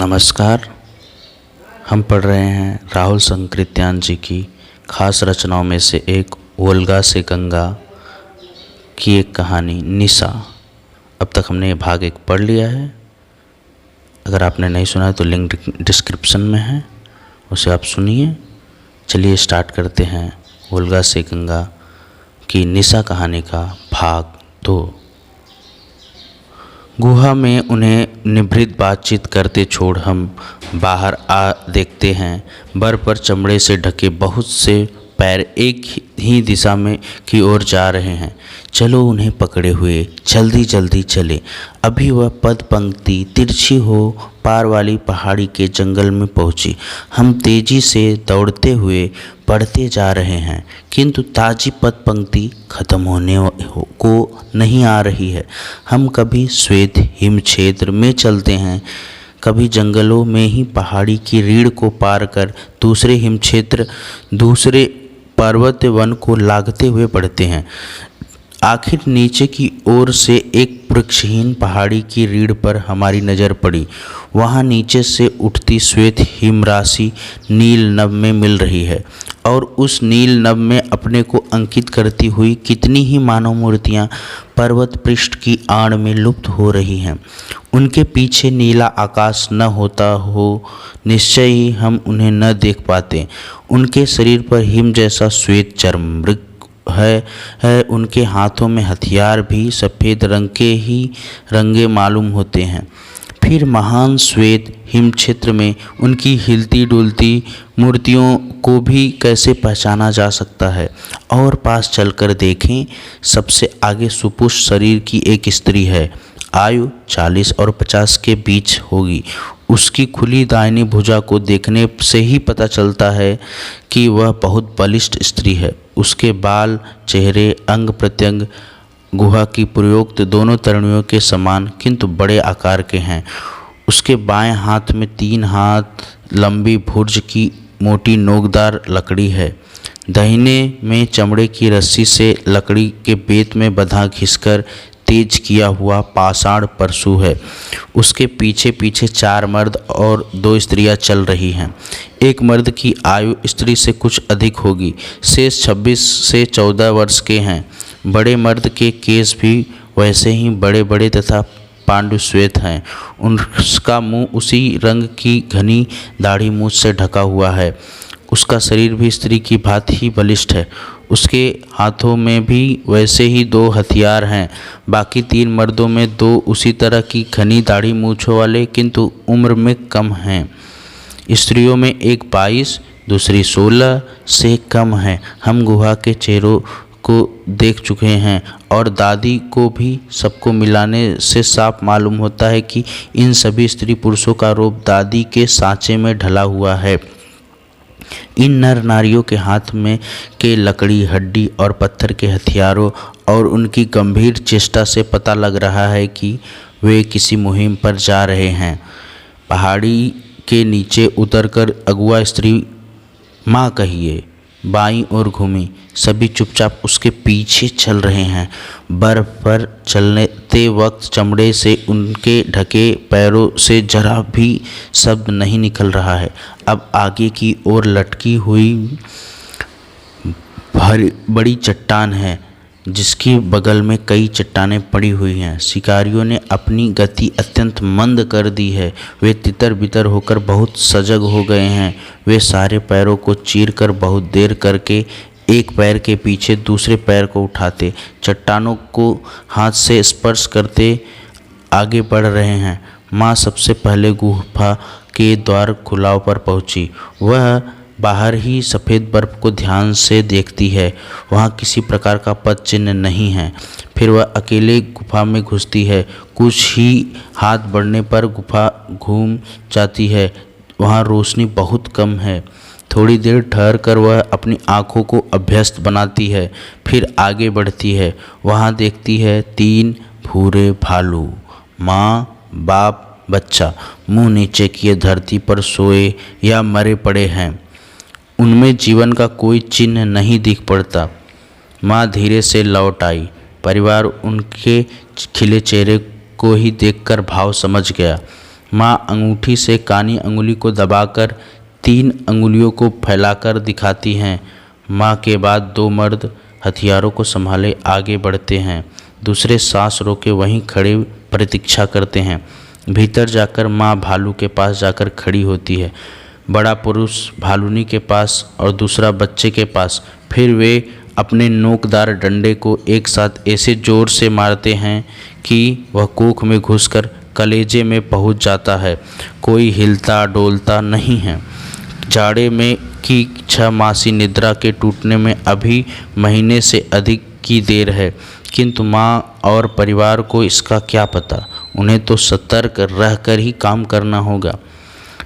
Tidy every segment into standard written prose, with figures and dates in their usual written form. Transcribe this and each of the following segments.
नमस्कार। हम पढ़ रहे हैं राहुल संकृत्यान जी की खास रचनाओं में से एक वोल्गा से गंगा की एक कहानी निशा। अब तक हमने ये भाग एक पढ़ लिया है। अगर आपने नहीं सुना तो लिंक डिस्क्रिप्शन में है, उसे आप सुनिए। चलिए स्टार्ट करते हैं वोल्गा से गंगा की निशा कहानी का भाग 2। गुहा में उन्हें निभृत बातचीत करते छोड़ हम बाहर आ देखते हैं। बर्फ पर चमड़े से ढके बहुत से पैर एक ही दिशा में की ओर जा रहे हैं। चलो उन्हें पकड़े हुए जल्दी जल्दी चले। अभी वह पद पंक्ति तिरछी हो पार वाली पहाड़ी के जंगल में पहुंची। हम तेजी से दौड़ते हुए बढ़ते जा रहे हैं, किंतु ताजी पद पंक्ति खत्म होने को नहीं आ रही है। हम कभी श्वेत हिम क्षेत्र में चलते हैं, कभी जंगलों में ही पहाड़ी की रीढ़ को पार कर दूसरे हिम क्षेत्र, दूसरे पर्वत वन को लागते हुए बढ़ते हैं। आखिर नीचे की ओर से एक वृक्षहीन पहाड़ी की रीढ़ पर हमारी नज़र पड़ी। वहाँ नीचे से उठती श्वेत हिमराशि नील नभ में मिल रही है, और उस नील नभ में अपने को अंकित करती हुई कितनी ही मानव मूर्तियाँ पर्वत पृष्ठ की आड़ में लुप्त हो रही हैं। उनके पीछे नीला आकाश न होता हो निश्चय ही हम उन्हें न देख पाते। उनके शरीर पर हिम जैसा श्वेत चर्म मृग है। उनके हाथों में हथियार भी सफ़ेद रंग के ही रंगे मालूम होते हैं। फिर महान श्वेत हिम क्षेत्र में उनकी हिलती डुलती मूर्तियों को भी कैसे पहचाना जा सकता है। और पास चलकर देखें, सबसे आगे सुपुष्ट शरीर की एक स्त्री है। आयु 40 और 50 के बीच होगी। उसकी खुली दाहिनी भुजा को देखने से ही पता चलता है कि वह बहुत बलिष्ठ स्त्री है। उसके बाल, चेहरे, अंग प्रत्यंग गुहा की प्रयुक्त दोनों तरुणियों के समान किंतु बड़े आकार के हैं। उसके बाएं हाथ में 3 हाथ लंबी भुर्ज की मोटी नोकदार लकड़ी है। दाहिने में चमड़े की रस्सी से लकड़ी के बेत में बंधा घिसकर तेज किया हुआ पाषाण परशु है। उसके पीछे पीछे 4 मर्द और 2 स्त्रियां चल रही हैं। एक मर्द की आयु स्त्री से कुछ अधिक होगी, शेष 26 से 14 वर्ष के हैं। बड़े मर्द के केस भी वैसे ही बड़े बड़े तथा पांडु श्वेत हैं। उसका मुंह उसी रंग की घनी दाढ़ी मूछ से ढका हुआ है। उसका शरीर भी स्त्री की भांति ही बलिष्ठ है। उसके हाथों में भी वैसे ही 2 हथियार हैं। बाकी 3 मर्दों में 2 उसी तरह की घनी दाढ़ी मूछों वाले किंतु उम्र में कम हैं। स्त्रियों में एक 22, दूसरी 16 से कम है। हम गुहा के चेहरों को देख चुके हैं और दादी को भी। सबको मिलाने से साफ मालूम होता है कि इन सभी स्त्री पुरुषों का रूप दादी के सांचे में ढला हुआ है। इन नर नारियों के हाथ में के लकड़ी, हड्डी और पत्थर के हथियारों और उनकी गंभीर चेष्टा से पता लग रहा है कि वे किसी मुहिम पर जा रहे हैं। पहाड़ी के नीचे उतरकर अगुआ स्त्री माँ कहिए बाईं ओर घूमी। सभी चुपचाप उसके पीछे चल रहे हैं। बर्फ पर चलते वक्त चमड़े से उनके ढके पैरों से जरा भी शब्द नहीं निकल रहा है। अब आगे की ओर लटकी हुई बड़ी चट्टान है, जिसके बगल में कई चट्टानें पड़ी हुई हैं। शिकारियों ने अपनी गति अत्यंत मंद कर दी है। वे तितर बितर होकर बहुत सजग हो गए हैं। वे सारे पैरों को चीरकर बहुत देर करके एक पैर के पीछे दूसरे पैर को उठाते, चट्टानों को हाथ से स्पर्श करते आगे बढ़ रहे हैं। माँ सबसे पहले गुफा के द्वार खुलाव पर पहुँची। वह बाहर ही सफ़ेद बर्फ को ध्यान से देखती है। वहाँ किसी प्रकार का पद चिन्ह नहीं है। फिर वह अकेले गुफा में घुसती है। कुछ ही हाथ बढ़ने पर गुफा घूम जाती है। वहाँ रोशनी बहुत कम है। थोड़ी देर ठहर कर वह अपनी आँखों को अभ्यस्त बनाती है, फिर आगे बढ़ती है। वहाँ देखती है 3 भूरे भालू, माँ, बाप, बच्चा, मुँह नीचे किए धरती पर सोए या मरे पड़े हैं। उनमें जीवन का कोई चिन्ह नहीं दिख पड़ता। माँ धीरे से लौट आई। परिवार उनके खिले चेहरे को ही देखकर भाव समझ गया। माँ अंगूठी से कानी अंगुली को दबाकर 3 अंगुलियों को फैलाकर दिखाती हैं। माँ के बाद 2 मर्द हथियारों को संभाले आगे बढ़ते हैं। दूसरे सांस रोके वहीं खड़े प्रतीक्षा करते हैं। भीतर जाकर माँ भालू के पास जाकर खड़ी होती है, बड़ा पुरुष भालूनी के पास और दूसरा बच्चे के पास। फिर वे अपने नोकदार डंडे को एक साथ ऐसे जोर से मारते हैं कि वह कोख में घुसकर कलेजे में पहुंच जाता है। कोई हिलता डोलता नहीं है। जाड़े में की 6 मासी निद्रा के टूटने में अभी महीने से अधिक की देर है, किंतु माँ और परिवार को इसका क्या पता। उन्हें तो सतर्क रहकर ही काम करना होगा।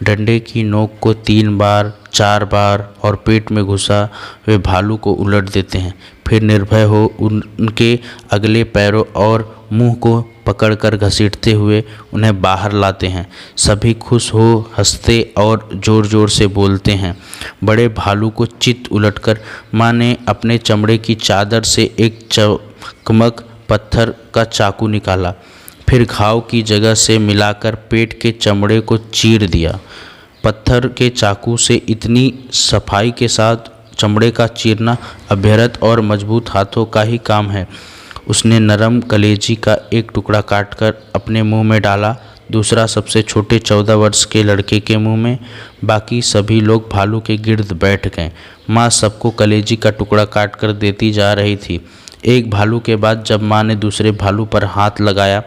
डंडे की नोक को 3 बार 4 बार और पेट में घुसा वे भालू को उलट देते हैं। फिर निर्भय हो उनके अगले पैरों और मुंह को पकड़कर घसीटते हुए उन्हें बाहर लाते हैं। सभी खुश हो हंसते और ज़ोर ज़ोर से बोलते हैं। बड़े भालू को चित उलटकर माँ ने अपने चमड़े की चादर से एक चकमक पत्थर का चाकू निकाला, फिर घाव की जगह से मिलाकर पेट के चमड़े को चीर दिया। पत्थर के चाकू से इतनी सफाई के साथ चमड़े का चीरना अभ्यरत और मजबूत हाथों का ही काम है। उसने नरम कलेजी का एक टुकड़ा काटकर अपने मुंह में डाला, दूसरा सबसे छोटे 14 वर्ष के लड़के के मुंह में। बाकी सभी लोग भालू के गिर्द बैठ गए। माँ सबको कलेजी का टुकड़ा काट कर देती जा रही थी। एक भालू के बाद जब माँ ने दूसरे भालू पर हाथ लगाया,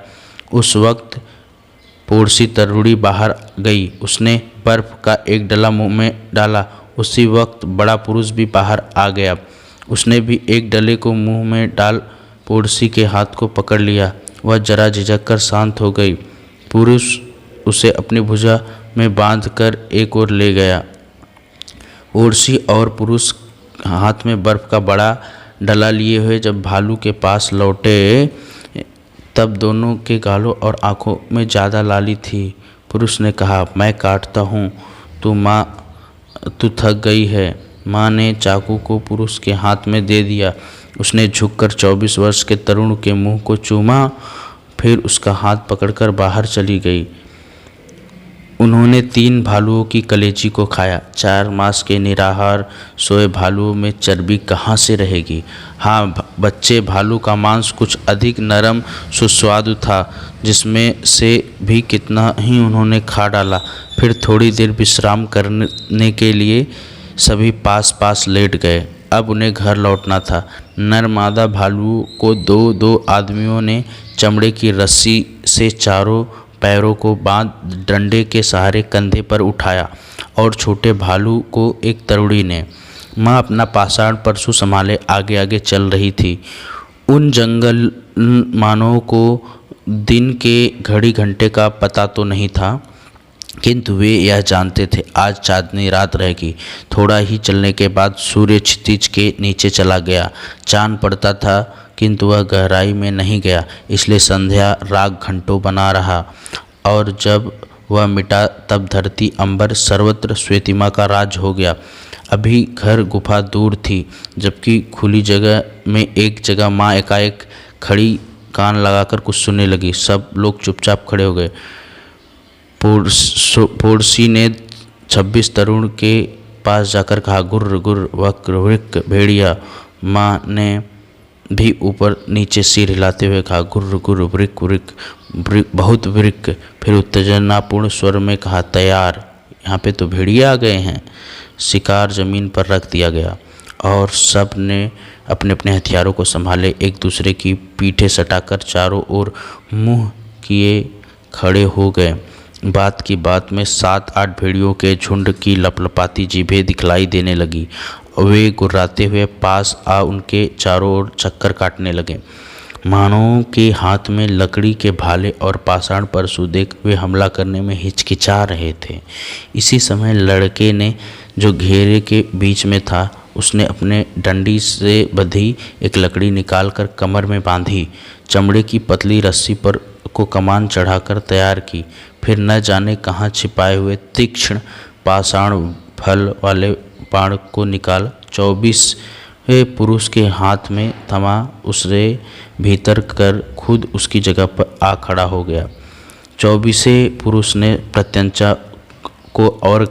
उस वक्त पोड़सी तरुड़ी बाहर गई। उसने बर्फ का एक डला मुंह में डाला। उसी वक्त बड़ा पुरुष भी बाहर आ गया। उसने भी एक डले को मुंह में डाल पोड़सी के हाथ को पकड़ लिया। वह जरा झिझक कर शांत हो गई। पुरुष उसे अपनी भुजा में बांधकर एक ओर ले गया। पोड़सी और पुरुष हाथ में बर्फ का बड़ा डला लिए हुए जब भालू के पास लौटे, तब दोनों के गालों और आंखों में ज़्यादा लाली थी। पुरुष ने कहा, मैं काटता हूँ, तू थक गई है। माँ ने चाकू को पुरुष के हाथ में दे दिया। उसने झुककर 24 वर्ष के तरुण के मुंह को चूमा, फिर उसका हाथ पकड़कर बाहर चली गई। उन्होंने 3 भालुओं की कलेजी को खाया। 4 मास के निराहार सोए भालुओं में चर्बी कहाँ से रहेगी। हाँ, बच्चे भालू का मांस कुछ अधिक नरम सुस्वादु था, जिसमें से भी कितना ही उन्होंने खा डाला। फिर थोड़ी देर विश्राम करने के लिए सभी पास पास लेट गए। अब उन्हें घर लौटना था। नरमादा भालुओं को 2-2 आदमियों ने चमड़े की रस्सी से चारों पैरों को बांध डंडे के सहारे कंधे पर उठाया और छोटे भालू को एक तरुड़ी ने। माँ अपना पाषाण परशु संभाले आगे आगे चल रही थी। उन जंगल मानवों को दिन के घड़ी घंटे का पता तो नहीं था, किंतु वे यह जानते थे आज चांदनी रात रहेगी। थोड़ा ही चलने के बाद सूर्य क्षितिज के नीचे चला गया। चांद पड़ता था, किंतु वह गहराई में नहीं गया, इसलिए संध्या राग घंटों बना रहा। और जब वह मिटा तब धरती अंबर सर्वत्र श्वेतिमा का राज हो गया। अभी घर गुफा दूर थी, जबकि खुली जगह में एक जगह माँ एकाएक खड़ी कान लगाकर कुछ सुनने लगी। सब लोग चुपचाप खड़े हो गए। पोड़सी ने 26 तरुण के पास जाकर कहा, गुर्र गुर्र वक्र वृक भेड़िया। माँ ने भी ऊपर नीचे सिर हिलाते हुए कहा, गुर्र गुर्र वृक वृक बहुत वृक। फिर उत्तेजनापूर्ण स्वर में कहा, तैयार। यहाँ पे तो भेड़िया आ गए हैं। शिकार जमीन पर रख दिया गया और सब ने अपने अपने हथियारों को संभाले। एक दूसरे की पीठें सटाकर चारों ओर मुंह किए खड़े हो गए। बात की बात में 7-8 भेड़ियों के झुंड की लपलपाती जीभें दिखलाई देने लगी। वे गुर्राते हुए पास आ उनके चारों ओर चक्कर काटने लगे। मानवों के हाथ में लकड़ी के भाले और पाषाण परशु देख वे हमला करने में हिचकिचा रहे थे। इसी समय लड़के ने, जो घेरे के बीच में था, उसने अपने डंडी से बंधी एक लकड़ी निकालकर कमर में बांधी, चमड़े की पतली रस्सी पर को कमान चढ़ाकर तैयार की। फिर न जाने कहाँ छिपाए हुए तीक्ष्ण पाषाण फल वाले बाण को निकाल 24 पुरुष के हाथ में थमा, उसे भीतर कर खुद उसकी जगह पर आ खड़ा हो गया। 24वें पुरुष ने प्रत्यंचा को और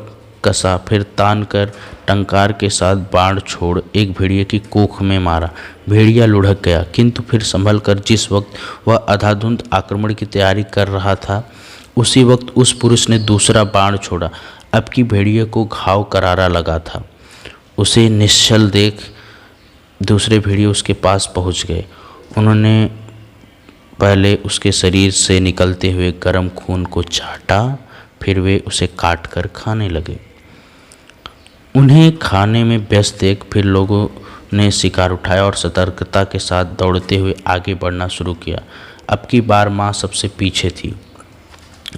कसा, फिर तान कर टंकार के साथ बाण छोड़ एक भेड़िए की कोख में मारा। भेड़िया लुढ़क गया, किंतु फिर संभल कर जिस वक्त वह अंधाधुंध आक्रमण की तैयारी कर रहा था, उसी वक्त उस पुरुष ने दूसरा बाण छोड़ा। अब की भेड़िए को घाव करारा लगा था। उसे निश्चल देख दूसरे भेड़िए उसके पास पहुंच गए। उन्होंने पहले उसके शरीर से निकलते हुए गर्म खून को चाटा, फिर वे उसे काट कर खाने लगे। उन्हें खाने में व्यस्त देख फिर लोगों ने शिकार उठाया और सतर्कता के साथ दौड़ते हुए आगे बढ़ना शुरू किया। अब की बार माँ सबसे पीछे थी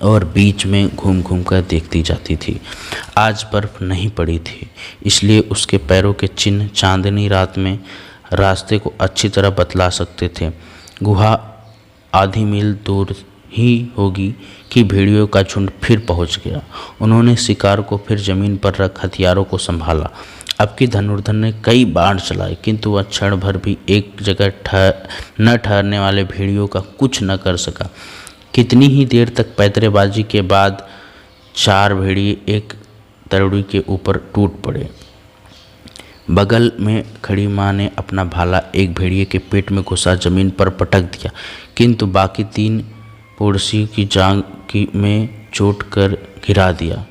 और बीच में घूम घूम कर देखती जाती थी। आज बर्फ़ नहीं पड़ी थी, इसलिए उसके पैरों के चिन्ह चांदनी रात में रास्ते को अच्छी तरह बतला सकते थे। गुहा आधी मील दूर ही होगी कि भेड़ियों का झुंड फिर पहुंच गया। उन्होंने शिकार को फिर जमीन पर रख हथियारों को संभाला। अब की धनुर्धर ने कई बाण चलाए, किंतु वह क्षण भर भी एक जगह न ठहरने वाले भेड़ियों का कुछ न कर सका। कितनी ही देर तक पैतरेबाजी के बाद 4 भेड़िए एक तरुड़ी के ऊपर टूट पड़े। बगल में खड़ी माँ ने अपना भाला एक भेड़िए के पेट में घुसा जमीन पर पटक दिया, किंतु बाकी 3 पड़ोसी की जांघ में चोट कर गिरा दिया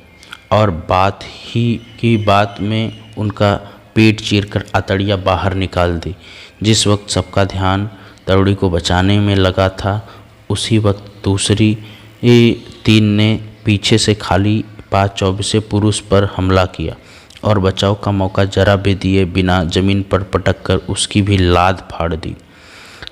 और बात में उनका पेट चीरकर आतड़ियाँ बाहर निकाल दी। जिस वक्त सबका ध्यान तरुड़ी को बचाने में लगा था, उसी वक्त दूसरी 3 ने पीछे से खाली पास 24वें पुरुष पर हमला किया और बचाव का मौका जरा भी दिए बिना जमीन पर पटक कर उसकी भी लाद फाड़ दी।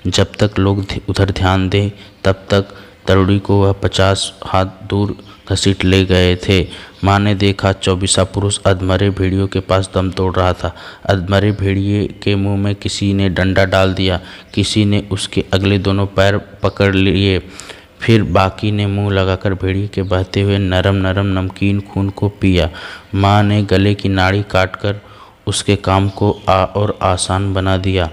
जब तक लोग उधर ध्यान दें, तब तक तरुड़ी को वह 50 हाथ दूर घसीट ले गए थे। माँ ने देखा 24वां पुरुष अधमरे भेड़ियों के पास दम तोड़ रहा था। अधमरे भेड़िए के मुंह में किसी ने डंडा डाल दिया, किसी ने उसके अगले दोनों पैर पकड़ लिए, फिर बाकी ने मुंह लगाकर भेड़िए के बहते हुए नरम नरम नमकीन खून को पिया। माँ ने गले की नाड़ी काटकर उसके काम को और आसान बना दिया।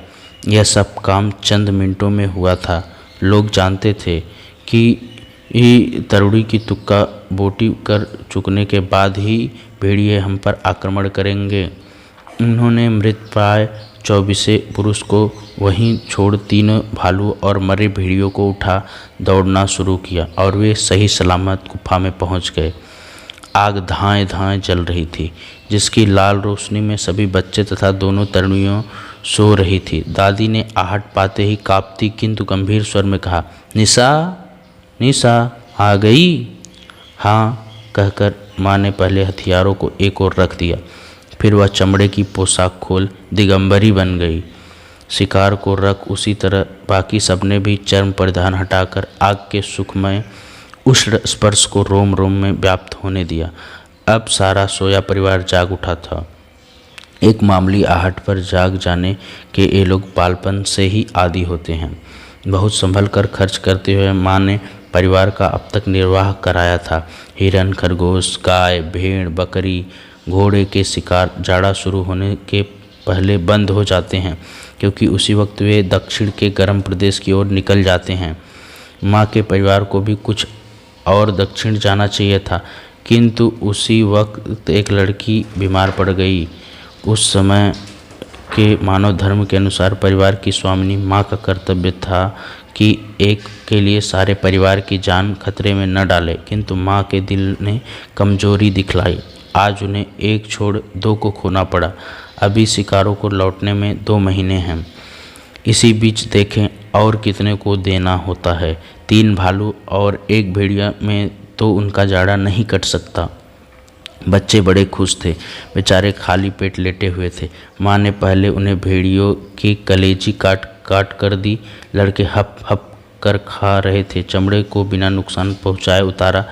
यह सब काम चंद मिनटों में हुआ था। लोग जानते थे कि तरुड़ी की तुक्का बोटी कर चुकने के बाद ही भेड़िए हम पर आक्रमण करेंगे। उन्होंने मृतप्राय 24वें पुरुष को वहीं छोड़ 3 भालू और मरे भेड़ियों को उठा दौड़ना शुरू किया और वे सही सलामत गुफा में पहुंच गए। आग धाएं धाएं जल रही थी, जिसकी लाल रोशनी में सभी बच्चे तथा दोनों तरुणियों सो रही थी। दादी ने आहट पाते ही कांपती किंतु गंभीर स्वर में कहा, निशा निशा आ गई। हाँ कहकर माँ ने पहले हथियारों को एक ओर रख दिया, फिर वह चमड़े की पोशाक खोल दिगंबरी बन गई। शिकार को रख उसी तरह बाकी सबने भी चर्म परिधान हटाकर आग के सुखमय उष्ण स्पर्श को रोम रोम में व्याप्त होने दिया। अब सारा सोया परिवार जाग उठा था। एक मामूली आहट पर जाग जाने के ये लोग बालपन से ही आदी होते हैं। बहुत संभल कर खर्च करते हुए माँ ने परिवार का अब तक निर्वाह कराया था। हिरन, खरगोश, गाय, भेड़, बकरी, घोड़े के शिकार जाड़ा शुरू होने के पहले बंद हो जाते हैं, क्योंकि उसी वक्त वे दक्षिण के गर्म प्रदेश की ओर निकल जाते हैं। माँ के परिवार को भी कुछ और दक्षिण जाना चाहिए था, किंतु उसी वक्त एक लड़की बीमार पड़ गई। उस समय के मानव धर्म के अनुसार परिवार की स्वामिनी माँ का कर्तव्य था कि एक के लिए सारे परिवार की जान खतरे में न डाले, किंतु माँ के दिल ने कमजोरी दिखलाई। आज उन्हें एक छोड़ 2 को खोना पड़ा। अभी शिकारों को लौटने में 2 महीने हैं। इसी बीच देखें और कितने को देना होता है। 3 भालू और 1 भेड़िया में तो उनका जाड़ा नहीं कट सकता। बच्चे बड़े खुश थे, बेचारे खाली पेट लेटे हुए थे। माँ ने पहले उन्हें भेड़ियों की कलेजी काट कर दी। लड़के हप हप कर खा रहे थे। चमड़े को बिना नुकसान पहुँचाए उतारा।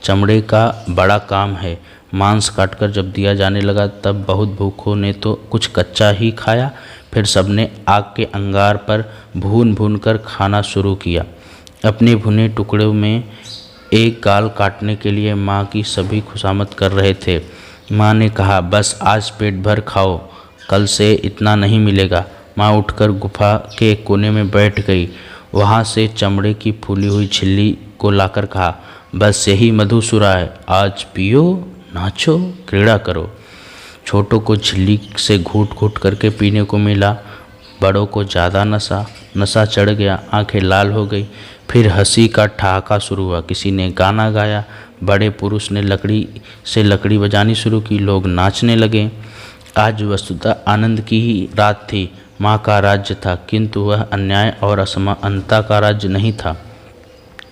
चमड़े का बड़ा काम है। मांस काटकर जब दिया जाने लगा, तब बहुत भूखों ने तो कुछ कच्चा ही खाया। फिर सबने आग के अंगार पर भून भून कर खाना शुरू किया। अपने भुने टुकड़ों में एक गाल काटने के लिए माँ की सभी खुशामद कर रहे थे। माँ ने कहा, बस आज पेट भर खाओ, कल से इतना नहीं मिलेगा। माँ उठकर गुफा के एक कोने में बैठ गई। वहाँ से चमड़े की फूली हुई झिल्ली को लाकर कहा, बस यही मधुसुरा है, आज पियो नाचो क्रीड़ा करो। छोटों को झिल्ली से घूट घूट करके पीने को मिला, बड़ों को ज़्यादा नशा चढ़ गया, आंखें लाल हो गई। फिर हंसी का ठहाका शुरू हुआ, किसी ने गाना गाया, बड़े पुरुष ने लकड़ी बजानी शुरू की, लोग नाचने लगे। आज वस्तुतः आनंद की ही रात थी। माँ का राज्य था, किंतु वह अन्याय और असमानता का राज्य नहीं था।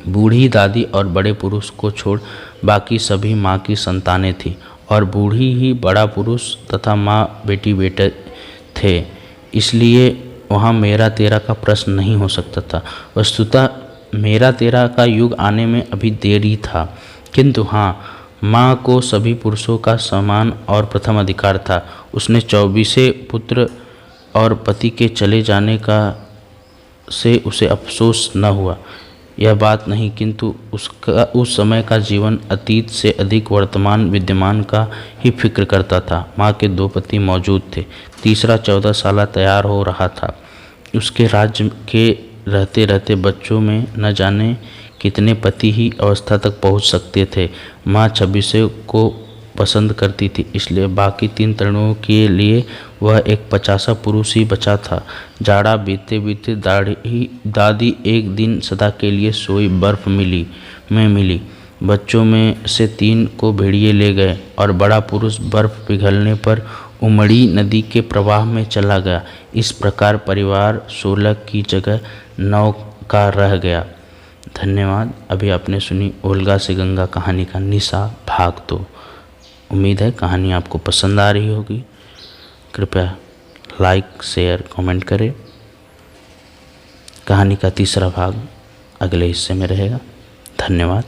बूढ़ी दादी और बड़े पुरुष को छोड़ बाकी सभी माँ की संतानें थीं, और बूढ़ी ही बड़ा पुरुष तथा माँ बेटी बेटे थे। इसलिए वहाँ मेरा तेरा का प्रश्न नहीं हो सकता था। वस्तुतः मेरा तेरा का युग आने में अभी देरी था, किंतु हाँ, माँ को सभी पुरुषों का समान और प्रथम अधिकार था। उसने 24 पुत्र और पति के चले जाने का से उसे अफसोस न हुआ, यह बात नहीं, किंतु उसका उस समय का जीवन अतीत से अधिक वर्तमान विद्यमान का ही फिक्र करता था। माँ के 2 पति मौजूद थे, तीसरा 14 साल तैयार हो रहा था। उसके राज्य के रहते रहते बच्चों में न जाने कितने पति ही अवस्था तक पहुँच सकते थे। माँ 26 को पसंद करती थी, इसलिए बाकी 3 तरुणों के लिए वह एक 50 पुरुष ही बचा था। जाड़ा बीतते बीतते दादी एक दिन सदा के लिए सोई बर्फ में मिली। बच्चों में से 3 को भेड़िए ले गए और बड़ा पुरुष बर्फ पिघलने पर उमड़ी नदी के प्रवाह में चला गया। इस प्रकार परिवार 16 की जगह 9 का रह गया। धन्यवाद। अभी आपने सुनी ओल्गा से गंगा कहानी का निशा भाग 2। उम्मीद है कहानी आपको पसंद आ रही होगी। कृपया लाइक शेयर कमेंट करें। कहानी का तीसरा भाग अगले हिस्से में रहेगा। धन्यवाद।